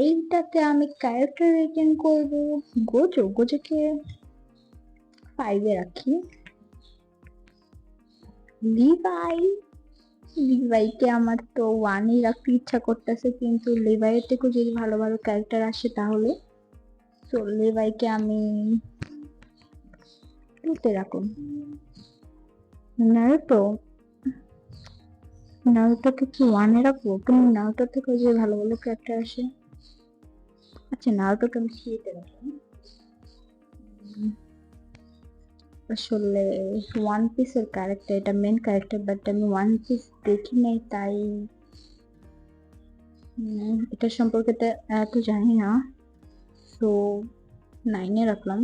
এইটাতে আমি character rating করব গোজোকে 5 রাখি। লিভাইকে আমার তো 1 রাখতে ইচ্ছা করতেছে, কিন্তু লিভাইয়ের থেকে যদি ভালো ভালো ক্যারেক্টার আসে তাহলে তো লিভাইকে আমি 2 রাখুন। নারুটোকে কি 1 রাখবো? কিন্তু নারুটো থেকে যে ভালো ভালো ক্যারেক্টার আসে। আচ্ছা, নারুটোকে আমি 3 রাখলাম। আসলে ওয়ান পিসের ক্যারেক্টার, এটা মেন ক্যারেক্টার, বাট আমি ওয়ান পিস দেখি নাই, তাই এটা সম্পর্কে এত জানি না, তো 9 রাখলাম।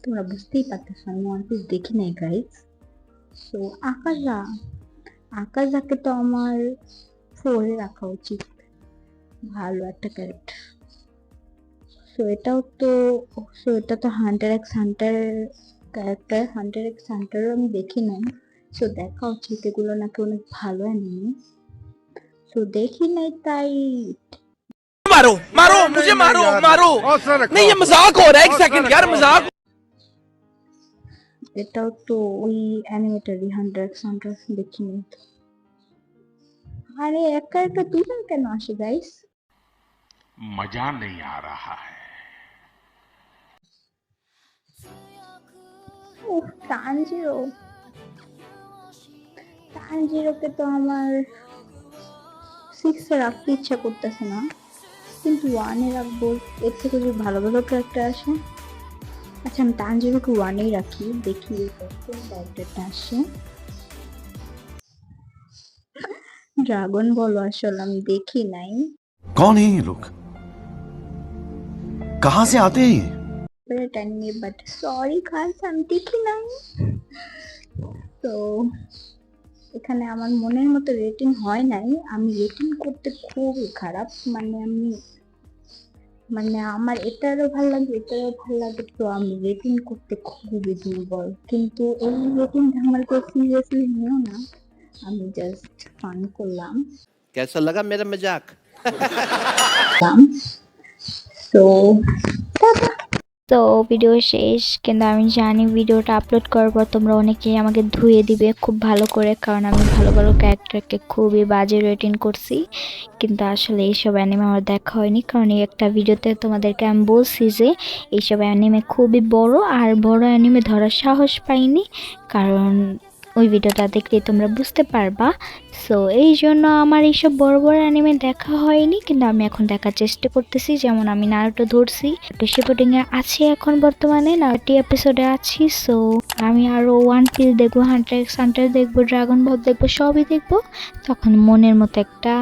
তোমরা বুঝতেই পারতেছো আমি ওয়ান পিস দেখি নাই গাইজ। তো আকাজাকে তো আমার 4 রাখা উচিত, ভালো একটা ক্যারেক্টার। এটা তো Hunter X Hunter character, Hunter X হান্টারও আমি দেখি নাই, সো দেখা উচিত, এগুলো নাকি অনেক ভালো অ্যানিমে, তো দেখি নাই তাই। मारो मारो मुझे मारो मारो नहीं ये मजाक हो रहा है एक सेकंड यार मजाक। এটাও তো ওই অ্যানিমেটারই, হান্টার এক্স হান্টার দেখি নাই। আরে এক ক্যারেক্টার দুজন কেন আসে গাইস? मजा नहीं आ रहा है। উফ, তানজিরোকে তো আমার 6 রাখতে ইচ্ছা করতেছে না, কিন্তু 1 রাখবো, এর থেকে যদি ভালো ভালো ক্যারেক্টার আসে। আচ্ছা, আমি তানজিরোকে 1 রাখি, দেখি কোন ক্যারেক্টারটা আসে। ড্রাগন বল আসলে আমি দেখি নাই। कौन है ये लोग, कहां से आते हैं? অ্যানিমে, বাট সরি গাইস আমি দেখি নাই। তো এখানে আমার মনের মতো রেটিং হয় নাই, আমি রেটিং করতে খুবই খারাপ, আমার এটারও ভালো লাগে তো আমি রেটিং করতে খুবই দুর্বল, কিন্তু এই রেটিং আমার কেউ সিরিয়াসলি নিও না, আমি জাস্ট ফান করলাম। कैसा लगा मेरा मजाक? তো তো ভিডিও শেষ, কিন্তু আমি জানি ভিডিওটা আপলোড করার পর তোমরা অনেকেই আমাকে ধুয়ে দিবে খুব ভালো করে, কারণ আমি ভালো ভালো ক্যারেক্টারকে খুবই বাজে রেটিং করছি, কিন্তু আসলে এইসব অ্যানিমে আমার দেখা হয়নি, কারণ এই একটা ভিডিওতে তোমাদেরকে আমি বলছি যে এইসব অ্যানিমে খুবই বড়, আর বড় অ্যানিমে ধরার সাহস পাইনি, কারণ ওই ভিডিওটা দেখলে তোমরা বুঝতে পারবা। সো এই জন্য আমার এইসব বড় বড় অ্যানিমে দেখা হয়নি, কিন্তু আমি এখন দেখার চেষ্টা করতেছি। যেমন আমি নারুটো ধরছি, শিপোটিং এ আছি এখন বর্তমানে, 9টি এপিসোডে আছি। সো আমি আরো ওয়ান পিস দেখবো, হান্টার এক্স হান্টার দেখবো, ড্রাগন বল দেখবো, সবই দেখবো, তখন মনের মতো একটা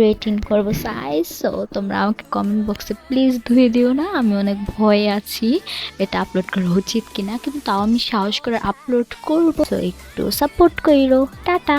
রেটিং করবো সাইজ। সো তোমরা আমাকে কমেন্ট বক্সে প্লিজ ধুয়ে দিও না, আমি অনেক ভয়ে আছি এটা আপলোড করা উচিত কিনা, কিন্তু তাও আমি সাহস করে আপলোড করবো, তো একটু সাপোর্ট কইরো। টাটা।